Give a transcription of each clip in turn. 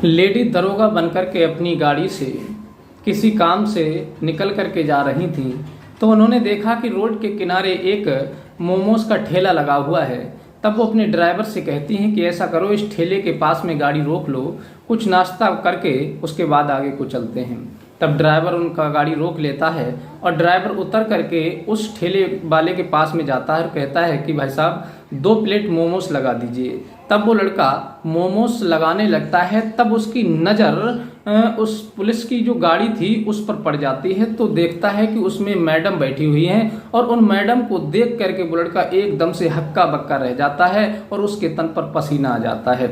Lady दरोगा बनकर के अपनी गाड़ी से किसी काम से निकल करके जा रही थी तो उन्होंने देखा कि रोड के किनारे एक मोमोज का ठेला लगा हुआ है। तब वो अपने ड्राइवर से कहती हैं कि ऐसा करो, इस ठेले के पास में गाड़ी रोक लो, कुछ नाश्ता करके उसके बाद आगे को चलते हैं। तब ड्राइवर उनका गाड़ी रोक लेता है और ड्राइवर उतर करके उस ठेले वाले के पास में जाता है और कहता है कि भाई साहब 2 प्लेट मोमोज लगा दीजिए। तब वो लड़का मोमोज लगाने लगता है। तब उसकी नज़र उस पुलिस की जो गाड़ी थी उस पर पड़ जाती है तो देखता है कि उसमें मैडम बैठी हुई हैं और उन मैडम को देख करके वो लड़का एकदम से हक्का बक्का रह जाता है और उसके तन पर पसीना आ जाता है।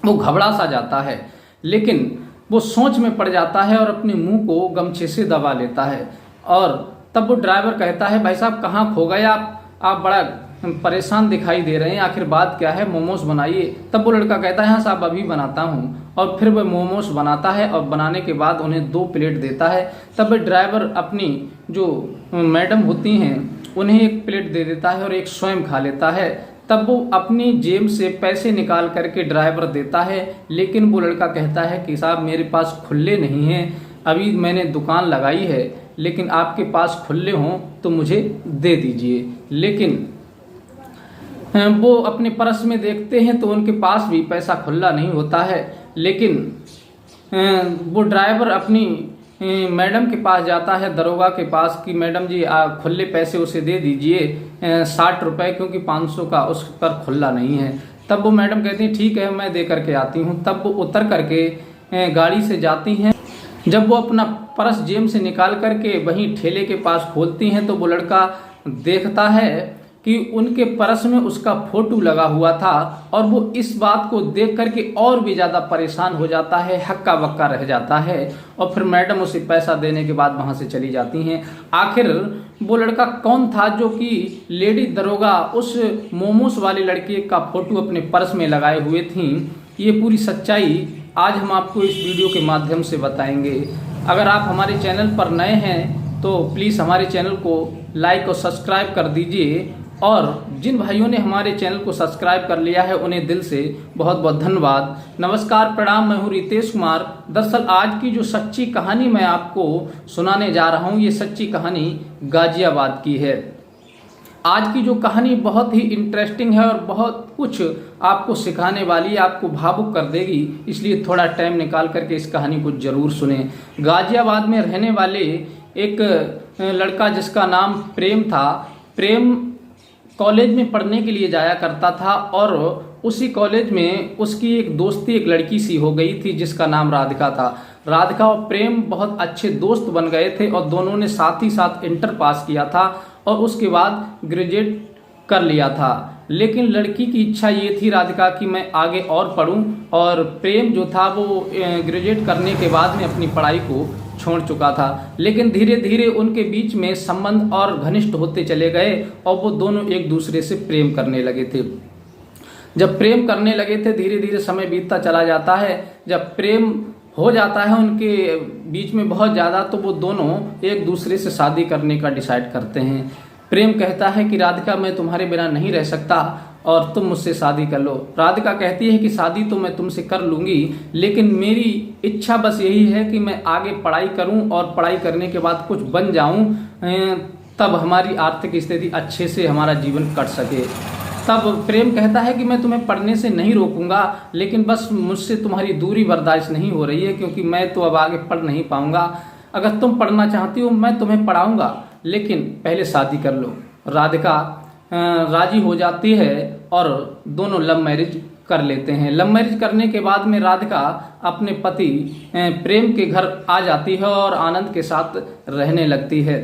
वो घबरा सा जाता है, लेकिन वो सोच में पड़ जाता है और अपने मुंह को गमछे से दबा लेता है। और तब वो ड्राइवर कहता है, भाई साहब कहाँ खो गए आप बड़ा परेशान दिखाई दे रहे हैं, आखिर बात क्या है, मोमोज बनाइए। तब वो लड़का कहता है, हाँ साहब अभी बनाता हूँ। और फिर वह मोमोज बनाता है और बनाने के बाद उन्हें 2 प्लेट देता है। तब ड्राइवर अपनी जो मैडम होती हैं उन्हें 1 प्लेट दे देता है और एक स्वयं खा लेता है। तब वो अपनी जेब से पैसे निकाल करके ड्राइवर देता है, लेकिन वो लड़का कहता है कि साहब मेरे पास खुले नहीं हैं, अभी मैंने दुकान लगाई है, लेकिन आपके पास खुले हों तो मुझे दे दीजिए। लेकिन वो अपने पर्स में देखते हैं तो उनके पास भी पैसा खुला नहीं होता है। लेकिन वो ड्राइवर अपनी मैडम के पास जाता है, दरोगा के पास, कि मैडम जी खुले पैसे उसे दे दीजिए 60 रुपये, क्योंकि 500 का उस पर खुला नहीं है। तब वो मैडम कहती हैं ठीक है मैं दे करके आती हूँ। तब वो उतर करके गाड़ी से जाती हैं। जब वो अपना पर्स जेब से निकाल करके वहीं ठेले के पास खोलती हैं तो वो लड़का देखता है कि उनके पर्स में उसका फोटो लगा हुआ था और वो इस बात को देख करके और भी ज़्यादा परेशान हो जाता है, हक्का बक्का रह जाता है। और फिर मैडम उसे पैसा देने के बाद वहाँ से चली जाती हैं। आखिर वो लड़का कौन था जो कि लेडी दरोगा उस मोमोस वाले लड़के का फोटो अपने पर्स में लगाए हुए थी, ये पूरी सच्चाई आज हम आपको इस वीडियो के माध्यम से बताएंगे। अगर आप हमारे चैनल पर नए हैं तो प्लीज़ हमारे चैनल को लाइक और सब्सक्राइब कर दीजिए, और जिन भाइयों ने हमारे चैनल को सब्सक्राइब कर लिया है उन्हें दिल से बहुत बहुत धन्यवाद। नमस्कार, प्रणाम, मैं हूँ रितेश कुमार। दरअसल आज की जो सच्ची कहानी मैं आपको सुनाने जा रहा हूँ, ये सच्ची कहानी गाजियाबाद की है। आज की जो कहानी बहुत ही इंटरेस्टिंग है और बहुत कुछ आपको सिखाने वाली है, आपको भावुक कर देगी, इसलिए थोड़ा टाइम निकाल करके इस कहानी को जरूर सुने। गाजियाबाद में रहने वाले एक लड़का जिसका नाम प्रेम था, प्रेम कॉलेज में पढ़ने के लिए जाया करता था और उसी कॉलेज में उसकी एक दोस्ती एक लड़की सी हो गई थी जिसका नाम राधिका था। राधिका और प्रेम बहुत अच्छे दोस्त बन गए थे और दोनों ने साथ ही साथ इंटर पास किया था और उसके बाद ग्रेजुएट कर लिया था। लेकिन लड़की की इच्छा ये थी राधिका की मैं आगे और पढूं, और प्रेम जो था वो ग्रेजुएट करने के बाद में अपनी पढ़ाई को छोड़ चुका था। लेकिन धीरे धीरे उनके बीच में संबंध और घनिष्ठ होते चले गए और वो दोनों एक दूसरे से प्रेम करने लगे थे। जब प्रेम करने लगे थे धीरे धीरे समय बीतता चला जाता है। जब प्रेम हो जाता है उनके बीच में बहुत ज़्यादा, तो वो दोनों एक दूसरे से शादी करने का डिसाइड करते हैं। प्रेम कहता है कि राधिका मैं तुम्हारे बिना नहीं रह सकता और तुम मुझसे शादी कर लो। राधिका कहती है कि शादी तो मैं तुमसे कर लूँगी, लेकिन मेरी इच्छा बस यही है कि मैं आगे पढ़ाई करूँ और पढ़ाई करने के बाद कुछ बन जाऊँ, तब हमारी आर्थिक स्थिति अच्छे से हमारा जीवन कट सके। तब प्रेम कहता है कि मैं तुम्हें पढ़ने से नहीं रोकूंगा, लेकिन बस मुझसे तुम्हारी दूरी बर्दाश्त नहीं हो रही है, क्योंकि मैं तो अब आगे पढ़ नहीं पाऊंगा। अगर तुम पढ़ना चाहती हो मैं तुम्हें पढ़ाऊंगा, लेकिन पहले शादी कर लो। राधिका राजी हो जाती है और दोनों लव मैरिज कर लेते हैं। लव मैरिज करने के बाद में राधिका अपने पति प्रेम के घर आ जाती है और आनंद के साथ रहने लगती है।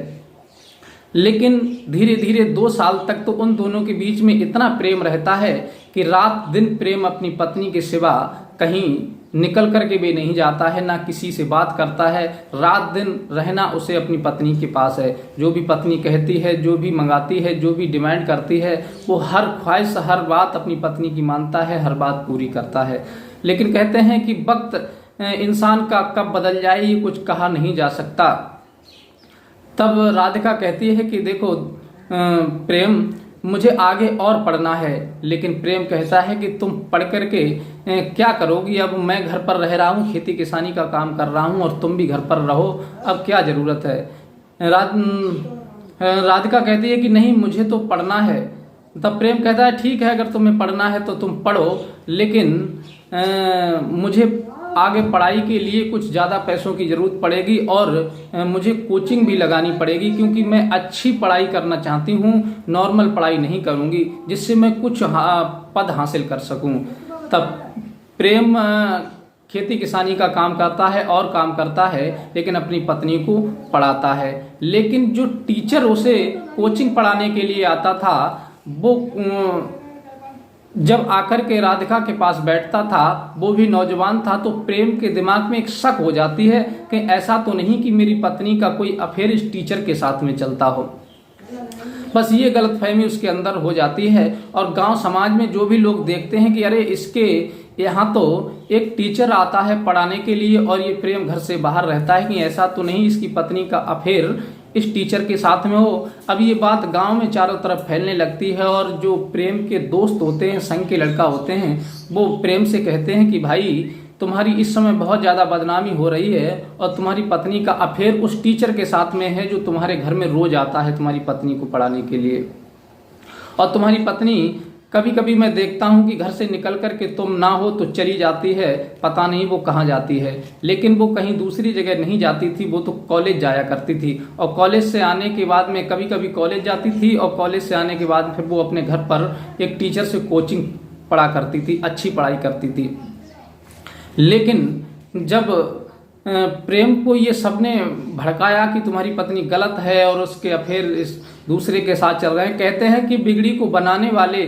लेकिन धीरे धीरे 2 साल तक तो उन दोनों के बीच में इतना प्रेम रहता है कि रात दिन प्रेम अपनी पत्नी के सिवा कहीं निकल करके भी नहीं जाता है, ना किसी से बात करता है। रात दिन रहना उसे अपनी पत्नी के पास है। जो भी पत्नी कहती है, जो भी मंगाती है, जो भी डिमांड करती है, वो हर ख्वाहिश हर बात अपनी पत्नी की मानता है, हर बात पूरी करता है। लेकिन कहते हैं कि वक्त इंसान का कब बदल जाए ये कुछ कहा नहीं जा सकता। तब राधिका कहती है कि देखो प्रेम, मुझे आगे और पढ़ना है। लेकिन प्रेम कहता है कि तुम पढ़ करके क्या करोगी, अब मैं घर पर रह रहा हूँ, खेती किसानी का काम कर रहा हूँ और तुम भी घर पर रहो, अब क्या ज़रूरत है। राधिका कहती है कि नहीं, मुझे तो पढ़ना है। तब प्रेम कहता है ठीक है, अगर तुम्हें पढ़ना है तो तुम पढ़ो, लेकिन मुझे आगे पढ़ाई के लिए कुछ ज़्यादा पैसों की ज़रूरत पड़ेगी और मुझे कोचिंग भी लगानी पड़ेगी, क्योंकि मैं अच्छी पढ़ाई करना चाहती हूँ, नॉर्मल पढ़ाई नहीं करूँगी, जिससे मैं कुछ पद हासिल कर सकूँ। तब प्रेम खेती किसानी का काम करता है और काम करता है, लेकिन अपनी पत्नी को पढ़ाता है। लेकिन जो टीचर उसे कोचिंग पढ़ाने के लिए आता था, वो जब आकर के राधिका के पास बैठता था, वो भी नौजवान था, तो प्रेम के दिमाग में एक शक हो जाती है कि ऐसा तो नहीं कि मेरी पत्नी का कोई अफेयर इस टीचर के साथ में चलता हो। बस ये गलतफहमी उसके अंदर हो जाती है और गांव समाज में जो भी लोग देखते हैं कि अरे इसके यहाँ तो एक टीचर आता है पढ़ाने के लिए और ये प्रेम घर से बाहर रहता है, कि ऐसा तो नहीं इसकी पत्नी का अफेयर इस टीचर के साथ में हो। अब ये बात गांव में चारों तरफ फैलने लगती है और जो प्रेम के दोस्त होते हैं, संग के लड़का होते हैं, वो प्रेम से कहते हैं कि भाई तुम्हारी इस समय बहुत ज़्यादा बदनामी हो रही है और तुम्हारी पत्नी का अफेयर उस टीचर के साथ में है जो तुम्हारे घर में रोज आता है तुम्हारी पत्नी को पढ़ाने के लिए। और तुम्हारी पत्नी कभी कभी मैं देखता हूँ कि घर से निकल कर के तुम ना हो तो चली जाती है, पता नहीं वो कहाँ जाती है। लेकिन वो कहीं दूसरी जगह नहीं जाती थी, वो तो कॉलेज जाया करती थी और कॉलेज से आने के बाद में कभी कभी कॉलेज जाती थी और कॉलेज से आने के बाद फिर वो अपने घर पर एक टीचर से कोचिंग पढ़ा करती थी, अच्छी पढ़ाई करती थी। लेकिन जब प्रेम को ये सबने भड़काया कि तुम्हारी पत्नी गलत है और उसके अफेयर इस दूसरे के साथ चल रहे हैं, कहते हैं कि बिगड़ी को बनाने वाले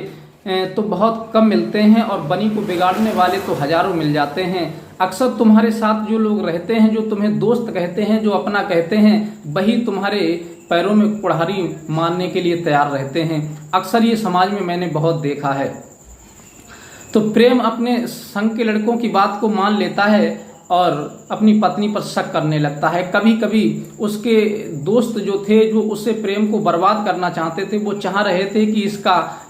तो बहुत कम मिलते हैं और बनी को बिगाड़ने वाले तो हजारों मिल जाते हैं। अक्सर तुम्हारे साथ जो लोग रहते हैं, जो तुम्हें दोस्त कहते हैं, जो अपना कहते हैं, वही तुम्हारे पैरों में कुल्हाड़ी मारने के लिए तैयार रहते हैं। अक्सर ये समाज में मैंने बहुत देखा है। तो प्रेम अपने संग के लड़कों की बात को मान लेता है और अपनी पत्नी पर शक करने लगता है। कभी कभी उसके दोस्त जो थे, जो उससे प्रेम को बर्बाद करना चाहते थे, वो चाह रहे थे कि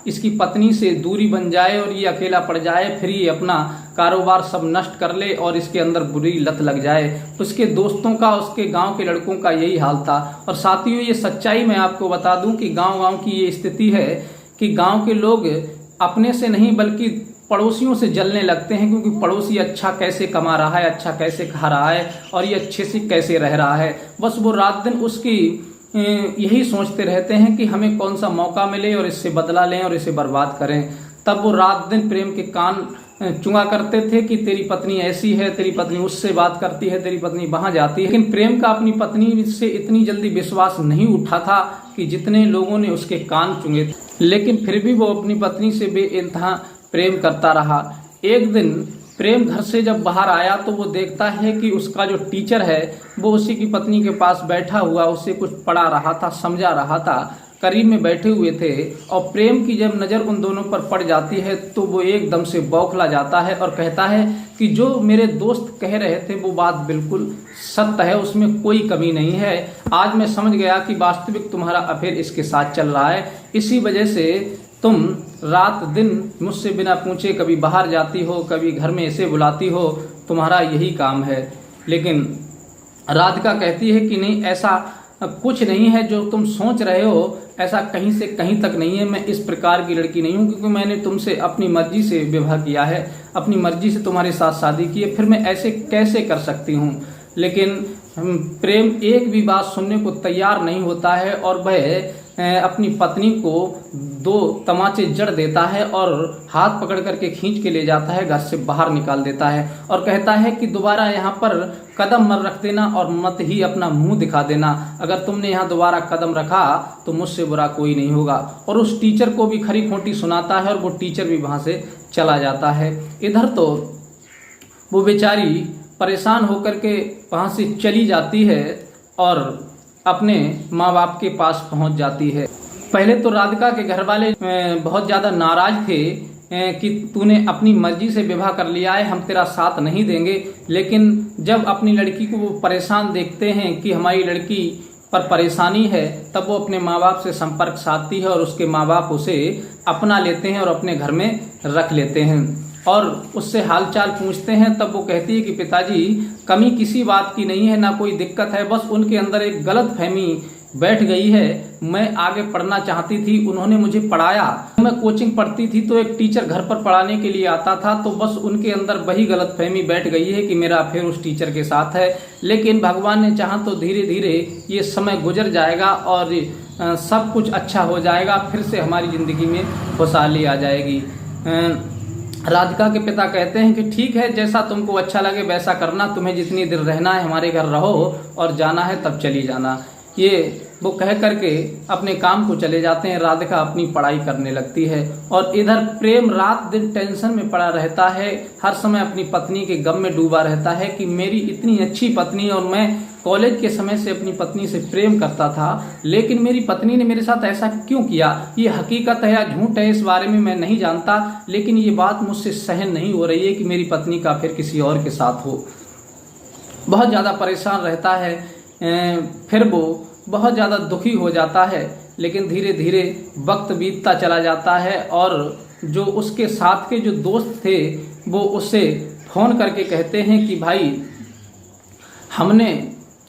इसकी पत्नी से दूरी बन जाए और ये अकेला पड़ जाए, फिर ये अपना कारोबार सब नष्ट कर ले और इसके अंदर बुरी लत लग जाए। उसके दोस्तों का, उसके गांव के लड़कों का यही हाल था। और साथियों, ये सच्चाई मैं आपको बता दूं कि गांव की ये स्थिति है कि गांव के लोग अपने से नहीं बल्कि पड़ोसियों से जलने लगते हैं, क्योंकि पड़ोसी अच्छा कैसे कमा रहा है, अच्छा कैसे खा रहा है और ये अच्छे से कैसे रह रहा है। बस वो रात दिन उसकी यही सोचते रहते हैं कि हमें कौन सा मौका मिले और इससे बदला लें और इसे बर्बाद करें। तब वो रात दिन प्रेम के कान चुंगा करते थे कि तेरी पत्नी ऐसी है, तेरी पत्नी उससे बात करती है, तेरी पत्नी वहां जाती है। लेकिन प्रेम का अपनी पत्नी से इतनी जल्दी विश्वास नहीं उठा था कि जितने लोगों ने उसके कान चुंगे थे। लेकिन फिर भी वो अपनी पत्नी से बेइंतहा प्रेम करता रहा। एक दिन प्रेम घर से जब बाहर आया तो वो देखता है कि उसका जो टीचर है वो उसी की पत्नी के पास बैठा हुआ उससे कुछ पढ़ा रहा था, समझा रहा था, करीब में बैठे हुए थे। और प्रेम की जब नज़र उन दोनों पर पड़ जाती है तो वो एकदम से बौखला जाता है और कहता है कि जो मेरे दोस्त कह रहे थे वो बात बिल्कुल सत्य है, उसमें कोई कमी नहीं है। आज मैं समझ गया कि वास्तविक तुम्हारा अफेयर इसके साथ चल रहा है, इसी वजह से तुम रात दिन मुझसे बिना पूछे कभी बाहर जाती हो, कभी घर में ऐसे बुलाती हो, तुम्हारा यही काम है। लेकिन राधिका कहती है कि नहीं, ऐसा कुछ नहीं है जो तुम सोच रहे हो, ऐसा कहीं से कहीं तक नहीं है। मैं इस प्रकार की लड़की नहीं हूँ, क्योंकि मैंने तुमसे अपनी मर्जी से विवाह किया है, अपनी मर्जी से तुम्हारे साथ शादी की है, फिर मैं ऐसे कैसे कर सकती हूँ। लेकिन प्रेम एक भी बात सुनने को तैयार नहीं होता है और वह अपनी पत्नी को 2 तमाचे जड़ देता है और हाथ पकड़ करके खींच के ले जाता है, घर से बाहर निकाल देता है और कहता है कि दोबारा यहाँ पर कदम मत रख देना और मत ही अपना मुंह दिखा देना। अगर तुमने यहाँ दोबारा कदम रखा तो मुझसे बुरा कोई नहीं होगा। और उस टीचर को भी खरी खोटी सुनाता है और वो टीचर भी वहाँ से चला जाता है। इधर तो वो बेचारी परेशान होकर के वहाँ से चली जाती है और अपने माँ बाप के पास पहुँच जाती है। पहले तो राधिका के घर वाले बहुत ज़्यादा नाराज थे कि तूने अपनी मर्जी से विवाह कर लिया है, हम तेरा साथ नहीं देंगे। लेकिन जब अपनी लड़की को वो परेशान देखते हैं कि हमारी लड़की पर परेशानी है तब वो अपने माँ बाप से संपर्क साधती है और उसके माँ बाप उसे अपना लेते हैं और अपने घर में रख लेते हैं और उससे हालचाल पूछते हैं। तब वो कहती है कि पिताजी, कमी किसी बात की नहीं है, ना कोई दिक्कत है, बस उनके अंदर एक गलत फहमी बैठ गई है। मैं आगे पढ़ना चाहती थी, उन्होंने मुझे पढ़ाया, मैं कोचिंग पढ़ती थी तो एक टीचर घर पर पढ़ाने के लिए आता था, तो बस उनके अंदर वही गलतफहमी बैठ गई है कि मेरा अफेयर उस टीचर के साथ है। लेकिन भगवान ने चाहा तो धीरे धीरे ये समय गुजर जाएगा और सब कुछ अच्छा हो जाएगा, फिर से हमारी ज़िंदगी में खुशहाली आ जाएगी। राधिका के पिता कहते हैं कि ठीक है, जैसा तुमको अच्छा लगे वैसा करना, तुम्हें जितनी देर रहना है हमारे घर रहो और जाना है तब चली जाना। ये वो कह करके अपने काम को चले जाते हैं। राधिका अपनी पढ़ाई करने लगती है और इधर प्रेम रात दिन टेंशन में पड़ा रहता है, हर समय अपनी पत्नी के गम में डूबा रहता है कि मेरी इतनी अच्छी पत्नी और मैं कॉलेज के समय से अपनी पत्नी से प्रेम करता था, लेकिन मेरी पत्नी ने मेरे साथ ऐसा क्यों किया। ये हकीकत है या झूठ है इस बारे में मैं नहीं जानता, लेकिन ये बात मुझसे सहन नहीं हो रही है कि मेरी पत्नी का फिर किसी और के साथ हो। बहुत ज़्यादा परेशान रहता है, फिर वो बहुत ज़्यादा दुखी हो जाता है। लेकिन धीरे धीरे वक्त बीतता चला जाता है और जो उसके साथ के जो दोस्त थे वो उससे फ़ोन करके कहते हैं कि भाई, हमने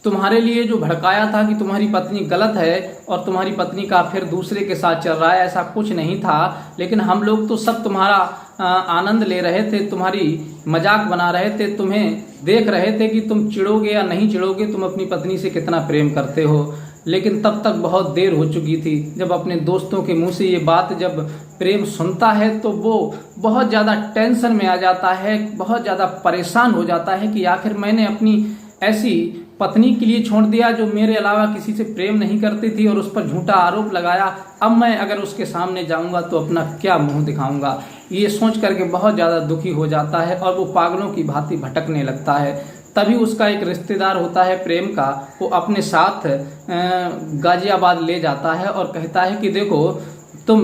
तुम्हारे लिए जो भड़काया था कि तुम्हारी पत्नी गलत है और तुम्हारी पत्नी का फिर दूसरे के साथ चल रहा है, ऐसा कुछ नहीं था, लेकिन हम लोग तो सब तुम्हारा आनंद ले रहे थे, तुम्हारी मजाक बना रहे थे, तुम्हें देख रहे थे कि तुम चिढ़ोगे या नहीं चिढ़ोगे, तुम अपनी पत्नी से कितना प्रेम करते हो। लेकिन तब तक बहुत देर हो चुकी थी। जब अपने दोस्तों के मुंह से ये बात जब प्रेम सुनता है तो वो बहुत ज़्यादा टेंशन में आ जाता है, बहुत ज़्यादा परेशान हो जाता है कि आखिर मैंने अपनी ऐसी पत्नी के लिए छोड़ दिया जो मेरे अलावा किसी से प्रेम नहीं करती थी और उस पर झूठा आरोप लगाया। अब मैं अगर उसके सामने जाऊंगा तो अपना क्या मुंह दिखाऊंगा। ये सोच करके बहुत ज़्यादा दुखी हो जाता है और वो पागलों की भांति भटकने लगता है। तभी उसका एक रिश्तेदार होता है प्रेम का, वो अपने साथ गाजियाबाद ले जाता है और कहता है कि देखो, तुम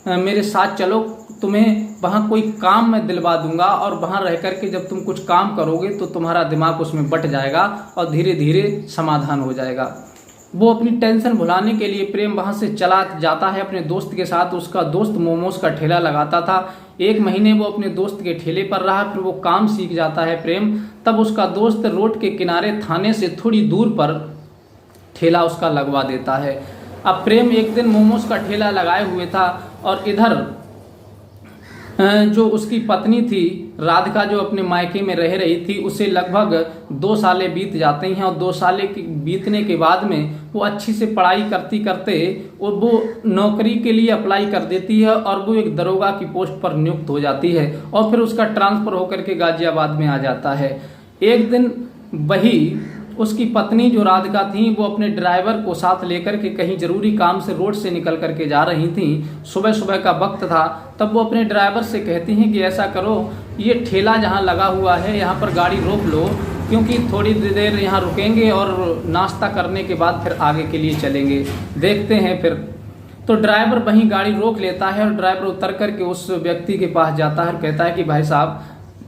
मेरे साथ चलो, तुम्हें वहाँ कोई काम मैं दिलवा दूंगा और वहाँ रह करके जब तुम कुछ काम करोगे तो तुम्हारा दिमाग उसमें बट जाएगा और धीरे धीरे समाधान हो जाएगा। वो अपनी टेंशन भुलाने के लिए प्रेम वहाँ से चला जाता है अपने दोस्त के साथ। उसका दोस्त मोमोज का ठेला लगाता था। 1 महीने वो अपने दोस्त के ठेले पर रहा, फिर वो काम सीख जाता है प्रेम। तब उसका दोस्त रोड के किनारे थाने से थोड़ी दूर पर ठेला उसका लगवा देता है। अब प्रेम एक दिन मोमोज का ठेला लगाए हुए था और इधर जो उसकी पत्नी थी राधिका, जो अपने मायके में रह रही थी, उसे लगभग 2 सालें बीत जाते हैं और 2 सालें बीतने के बाद में वो अच्छी से पढ़ाई करती करते और वो नौकरी के लिए अप्लाई कर देती है और वो एक दरोगा की पोस्ट पर नियुक्त हो जाती है और फिर उसका ट्रांसफ़र होकर के गाजियाबाद में आ जाता है। एक दिन वही उसकी पत्नी जो राधिका थी वो अपने ड्राइवर को साथ लेकर के कहीं जरूरी काम से रोड से निकल करके जा रही थी। सुबह सुबह का वक्त था। तब वो अपने ड्राइवर से कहती हैं कि ऐसा करो, ये ठेला जहाँ लगा हुआ है यहाँ पर गाड़ी रोक लो, क्योंकि थोड़ी देर यहाँ रुकेंगे और नाश्ता करने के बाद फिर आगे के लिए चलेंगे, देखते हैं फिर। तो ड्राइवर वहीं गाड़ी रोक लेता है और ड्राइवर उतर करके उस व्यक्ति के पास जाता है और कहता है कि भाई साहब,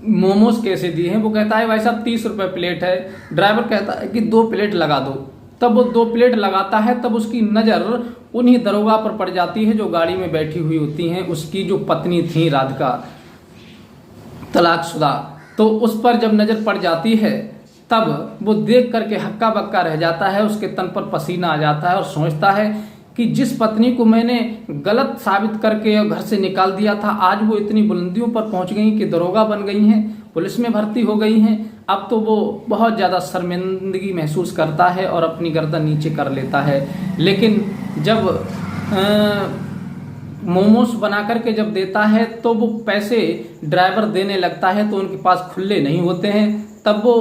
मोमोज कैसे दिए हैं? वो कहता है भाई साहब 30 रुपये प्लेट है। ड्राइवर कहता है कि 2 प्लेट लगा दो। तब वो 2 प्लेट लगाता है। तब उसकी नज़र उन्हीं दरोगा पर पड़ जाती है जो गाड़ी में बैठी हुई होती हैं, उसकी जो पत्नी थी राधिका, तलाकशुदा। तो उस पर जब नज़र पड़ जाती है तब वो देख करके हक्का बक्का रह जाता है, उसके तन पर पसीना आ जाता है और सोचता है कि जिस पत्नी को मैंने गलत साबित करके घर से निकाल दिया था, आज वो इतनी बुलंदियों पर पहुंच गई कि दरोगा बन गई हैं, पुलिस में भर्ती हो गई हैं। अब तो वो बहुत ज़्यादा शर्मिंदगी महसूस करता है और अपनी गर्दन नीचे कर लेता है। लेकिन जब मोमोस बना करके जब देता है तो वो पैसे ड्राइवर देने लगता है तो उनके पास खुले नहीं होते हैं। तब वो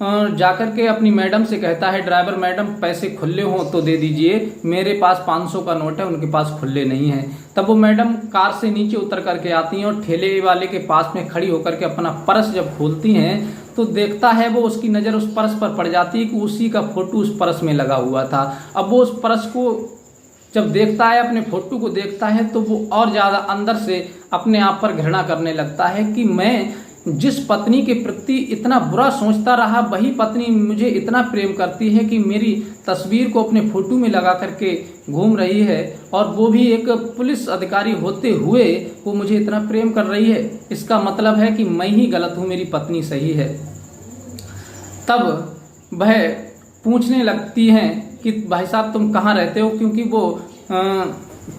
जाकर के अपनी मैडम से कहता है, ड्राइवर मैडम पैसे खुले हों तो दे दीजिए, मेरे पास 500 का नोट है, उनके पास खुले नहीं हैं। तब वो मैडम कार से नीचे उतर करके आती हैं और ठेले वाले के पास में खड़ी होकर के अपना पर्स जब खोलती हैं तो देखता है वो, उसकी नज़र उस पर्स पर पड़ जाती है कि उसी का फोटो उस पर्स में लगा हुआ था। अब वो उस पर्स को जब देखता है, अपने फोटो को देखता है, तो वो और ज़्यादा अंदर से अपने आप पर घृणा करने लगता है कि मैं जिस पत्नी के प्रति इतना बुरा सोचता रहा वही पत्नी मुझे इतना प्रेम करती है कि मेरी तस्वीर को अपने फोटो में लगा करके घूम रही है, और वो भी एक पुलिस अधिकारी होते हुए वो मुझे इतना प्रेम कर रही है। इसका मतलब है कि मैं ही गलत हूँ, मेरी पत्नी सही है। तब वह पूछने लगती हैं कि भाई साहब तुम कहाँ रहते हो, क्योंकि वो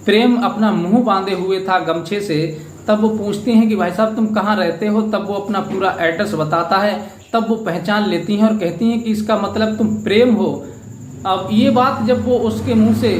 प्रेम अपना मुंह बांधे हुए था गमछे से। तब वो पूछती हैं कि भाई साहब तुम कहाँ रहते हो। तब वो अपना पूरा एड्रेस बताता है। तब वो पहचान लेती हैं और कहती हैं कि इसका मतलब तुम प्रेम हो। अब ये बात जब वो उसके मुंह से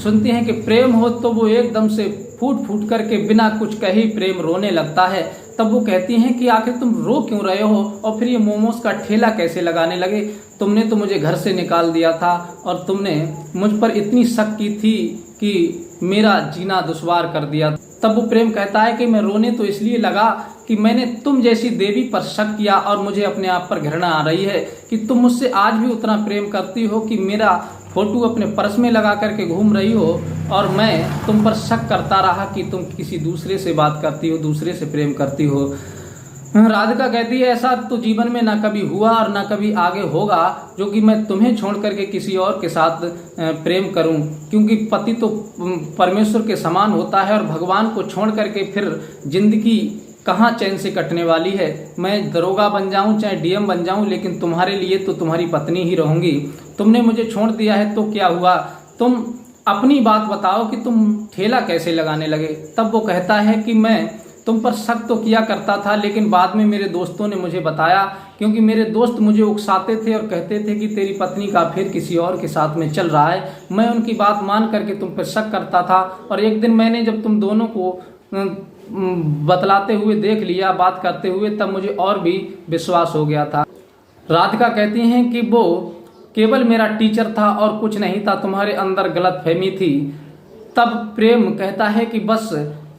सुनती हैं कि प्रेम हो, तो वो एकदम से फूट फूट करके बिना कुछ कहे प्रेम रोने लगता है। तब वो कहती हैं कि आखिर तुम रो क्यों रहे हो, और फिर ये मोमोज का ठेला कैसे लगाने लगे। तुमने तो मुझे घर से निकाल दिया था और तुमने मुझ पर इतनी शक की थी कि मेरा जीना दुश्वार कर दिया। तब वो प्रेम कहता है कि मैं रोने तो इसलिए लगा कि मैंने तुम जैसी देवी पर शक किया और मुझे अपने आप पर घृणा आ रही है कि तुम मुझसे आज भी उतना प्रेम करती हो कि मेरा फोटो अपने पर्स में लगा करके घूम रही हो, और मैं तुम पर शक करता रहा कि तुम किसी दूसरे से बात करती हो, दूसरे से प्रेम करती हो। राधिका कहती है ऐसा तो जीवन में ना कभी हुआ और ना कभी आगे होगा जो कि मैं तुम्हें छोड़ करके किसी और के साथ प्रेम करूं, क्योंकि पति तो परमेश्वर के समान होता है और भगवान को छोड़ करके फिर जिंदगी कहाँ चैन से कटने वाली है। मैं दरोगा बन जाऊं चाहे डीएम बन जाऊं, लेकिन तुम्हारे लिए तो तुम्हारी पत्नी ही रहूंगी। तुमने मुझे छोड़ दिया है तो क्या हुआ, तुम अपनी बात बताओ कि तुम ठेला कैसे लगाने लगे। तब वो कहता है कि मैं तुम पर शक तो किया करता था, लेकिन बाद में मेरे दोस्तों ने मुझे बताया, क्योंकि मेरे दोस्त मुझे उकसाते थे और कहते थे कि तेरी पत्नी का फिर किसी और के साथ में चल रहा है। मैं उनकी बात मान करके तुम पर शक करता था, और एक दिन मैंने जब तुम दोनों को बतलाते हुए देख लिया, बात करते हुए, तब मुझे और भी विश्वास हो गया था। राधिका कहती हैं कि वो केवल मेरा टीचर था और कुछ नहीं था, तुम्हारे अंदर गलतफहमी थी। तब प्रेम कहता है कि बस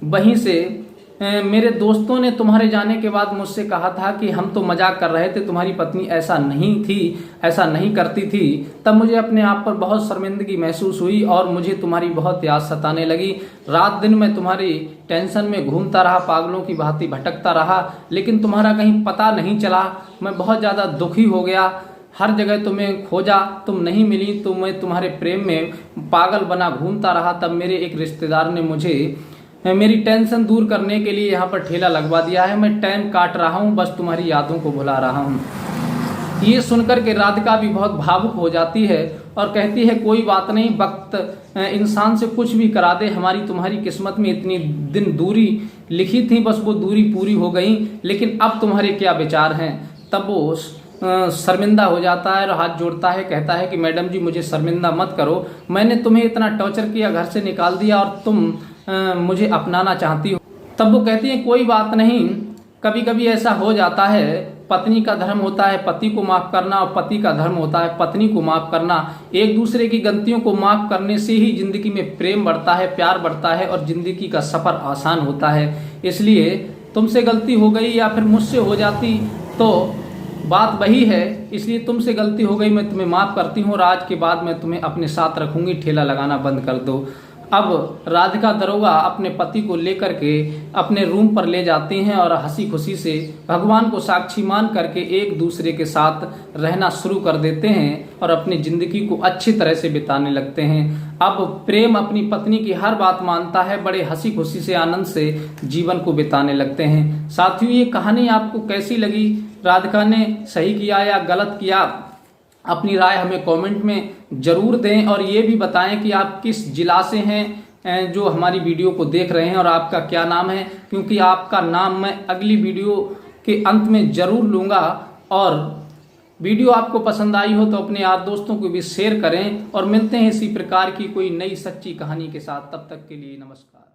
वहीं से मेरे दोस्तों ने तुम्हारे जाने के बाद मुझसे कहा था कि हम तो मजाक कर रहे थे, तुम्हारी पत्नी ऐसा नहीं थी, ऐसा नहीं करती थी। तब मुझे अपने आप पर बहुत शर्मिंदगी महसूस हुई और मुझे तुम्हारी बहुत याद सताने लगी। रात दिन मैं तुम्हारी टेंशन में घूमता रहा, पागलों की भांति भटकता रहा, लेकिन तुम्हारा कहीं पता नहीं चला। मैं बहुत ज़्यादा दुखी हो गया, हर जगह तुम्हें खोजा, तुम नहीं मिली, तो मैं तुम्हारे प्रेम में पागल बना घूमता रहा। तब मेरे एक रिश्तेदार ने मुझे मेरी टेंशन दूर करने के लिए यहाँ पर ठेला लगवा दिया है। मैं टाइम काट रहा हूँ, बस तुम्हारी यादों को भुला रहा हूँ। ये सुनकर के राधिका भी बहुत भावुक हो जाती है और कहती है कोई बात नहीं, वक्त इंसान से कुछ भी करा दे, हमारी तुम्हारी किस्मत में इतनी दिन दूरी लिखी थी, बस वो दूरी पूरी हो गई, लेकिन अब तुम्हारे क्या विचार हैं। तब वो शर्मिंदा हो जाता है और हाथ जोड़ता है, कहता है कि मैडम जी मुझे शर्मिंदा मत करो, मैंने तुम्हें इतना टॉर्चर किया, घर से निकाल दिया और तुम मुझे अपनाना चाहती हो। तब वो कहती है कोई बात नहीं, कभी कभी ऐसा हो जाता है, पत्नी का धर्म होता है पति को माफ करना और पति का धर्म होता है पत्नी को माफ करना। एक दूसरे की गलतियों को माफ करने से ही जिंदगी में प्रेम बढ़ता है, प्यार बढ़ता है और जिंदगी का सफर आसान होता है। इसलिए तुमसे गलती हो गई या फिर मुझसे हो जाती तो बात वही है, इसलिए तुमसे गलती हो गई, मैं तुम्हें माफ करती हूँ और आज के बाद मैं तुम्हें अपने साथ रखूंगी, ठेला लगाना बंद कर दो। अब राधिका दरोगा अपने पति को लेकर के अपने रूम पर ले जाते हैं और हंसी खुशी से भगवान को साक्षी मान करके एक दूसरे के साथ रहना शुरू कर देते हैं और अपनी जिंदगी को अच्छी तरह से बिताने लगते हैं। अब प्रेम अपनी पत्नी की हर बात मानता है, बड़े हंसी खुशी से आनंद से जीवन को बिताने लगते हैं। साथियों, ये कहानी आपको कैसी लगी, राधिका ने सही किया या गलत किया, अपनी राय हमें कमेंट में जरूर दें और ये भी बताएं कि आप किस जिला से हैं जो हमारी वीडियो को देख रहे हैं और आपका क्या नाम है, क्योंकि आपका नाम मैं अगली वीडियो के अंत में जरूर लूँगा। और वीडियो आपको पसंद आई हो तो अपने यार दोस्तों को भी शेयर करें और मिलते हैं इसी प्रकार की कोई नई सच्ची कहानी के साथ। तब तक के लिए नमस्कार।